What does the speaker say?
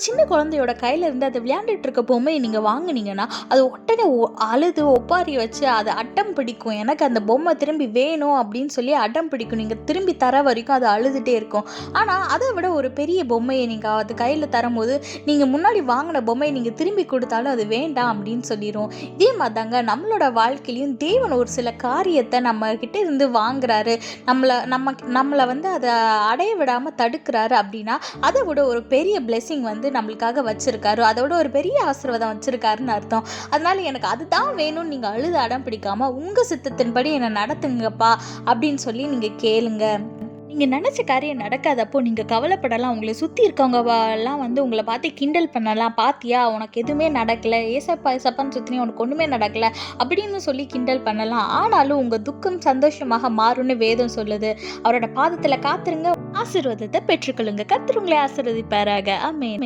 சின்ன குழந்தையோட கையில இருந்து அதை விளையாண்டுட்டு இருக்க பொம்மையை நீங்க வாங்குனீங்கன்னா அது உடனே அழுது ஒப்பாரி வச்சு அது அடம் பிடிக்கும். எனக்கு அந்த பொம்மை திரும்பி வேணும் அப்படின்னு சொல்லி அடம் பிடிக்கும். நீங்க திரும்பி தர வரைக்கும் அது அழுதுட்டே இருக்கும். ஆனா அதை விட ஒரு பெரிய பொம்மையை நீங்க அது கையில தரும்போது நீங்க முன்னாடி வாங்கின பொம்மையை நீங்க திரும்பி கொடுத்தாலும் அது வேண்டாம் அப்படின்னு சொல்லிடும். இதே மாதிரி தாங்க நம்மளோட வாழ்க்கையிலையும் தேவன் ஒரு சில காரியத்தை நம்ம கிட்ட இருந்து வாங்குறாரு, நம்மளை வந்து அதை அடைய விடாம தடுக்கிறாரு அப்படின்னா அதை விட ஒரு பெரிய பிளெஸிங் வந்து நம்மளுக்காக வச்சிருக்காரு, அதோட ஒரு பெரிய ஆசீர்வாதம் வச்சிருக்காருன்னு அர்த்தம். அதனால எனக்கு அதுதான் வேணும்னு நீங்க அழுது அடம் பிடிக்காம உங்க சித்தத்தின்படி என்னை நடத்துங்கப்பா அப்படின்னு சொல்லி நீங்க கேளுங்க. நீங்க நினைச்ச காரியம் நடக்காதப்போ நீங்க கவலைப்படலாம். உங்களை சுத்தி இருக்கவங்க எல்லாம் வந்து உங்களை பார்த்து கிண்டல் பண்ணலாம். பாத்தியா உனக்கு எதுவுமே நடக்கல, ஏசப்பா ஏசப்பான்னு சுத்தினே உனக்கு ஒண்ணுமே நடக்கல அப்படின்னு சொல்லி கிண்டல் பண்ணலாம். ஆனாலும் உங்க துக்கம் சந்தோஷமாக மாறும்னு வேதம் சொல்லுது. அவரோட பாதத்துல காத்துருங்க, ஆசீர்வாதத்தை பெற்றுக்கொள்ளுங்க. கர்த்தர் உங்களை ஆசீர்வதிப்பாராக. ஆமென்.